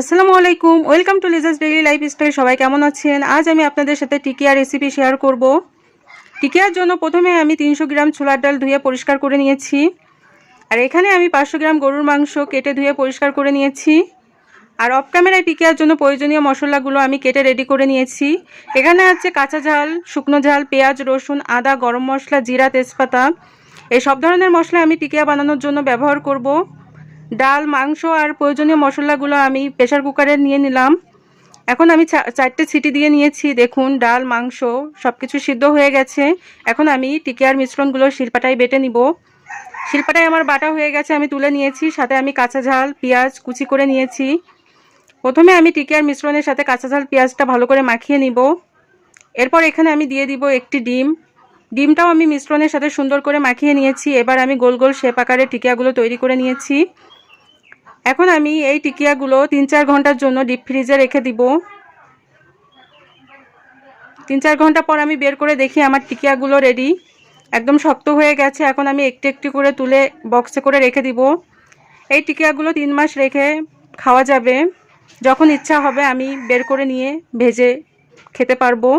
আসসালামু আলাইকুম, welcome to Liza's daily lifestyle. সবাই কেমন আছেন? আজ আমি আপনাদের সাথে টিকিয়া রেসিপি শেয়ার করব। টিকিয়ার জন্য প্রথমে আমি 300 গ্রাম ছোলার ডাল ধুয়ে পরিষ্কার করে নিয়েছি। আর এখানে আমি 500 গ্রাম গরুর মাংস কেটে ধুয়ে পরিষ্কার করে নিয়েছি। আর অফ ক্যামেরায় টিকিয়ার জন্য প্রয়োজনীয় মশলাগুলো আমি কেটে রেডি করে নিয়েছি। এখানে আছে কাঁচা ঝাল, শুকনো ঝাল, পেঁয়াজ, রসুন, আদা, গরম মশলা, জিরা, তেজপাতা। এই সব ধরনের মশলা আমি টিকিয়া বানানোর জন্য ব্যবহার করব। ডাল, মাংস আর প্রয়োজনীয় মশলাগুলো আমি প্রেসার কুকারে নিয়ে নিলাম। এখন আমি 4টে সিটি দিয়ে নিয়েছি। দেখুন, ডাল, মাংস সব কিছু সিদ্ধ হয়ে গেছে। এখন আমি টিকিয়ার মিশ্রণগুলো শিলপাটায় বেটে নিব। শিলপাটায় আমার বাটা হয়ে গেছে, আমি তুলে নিয়েছি। সাথে আমি কাঁচা ঝাল, পেঁয়াজ কুচি করে নিয়েছি। প্রথমে আমি টিকিয়ার মিশ্রণের সাথে কাঁচা ঝাল পেঁয়াজটা ভালো করে মাখিয়ে নিব। এরপর এখানে আমি দিয়ে দিব একটি ডিম। ডিমটাও আমি মিশ্রণের সাথে সুন্দর করে মাখিয়ে নিয়েছি। এবার আমি গোল গোল শেপ আকারে টিকিয়াগুলো তৈরি করে নিয়েছি। এখন আমি এই টিকিয়াগুলো 3-4 ঘন্টার জন্য ডিপ ফ্রিজে রেখে দিব। 3-4 ঘন্টা পর আমি বের করে দেখি আমার টিকিয়াগুলো রেডি, একদম শক্ত হয়ে গেছে। এখন আমি একটু একটু করে তুলে বক্সে করে রেখে দিব। এই টিকিয়াগুলো 3 মাস রেখে খাওয়া যাবে। যখন ইচ্ছা হবে আমি বের করে নিয়ে ভেজে খেতে পারবো।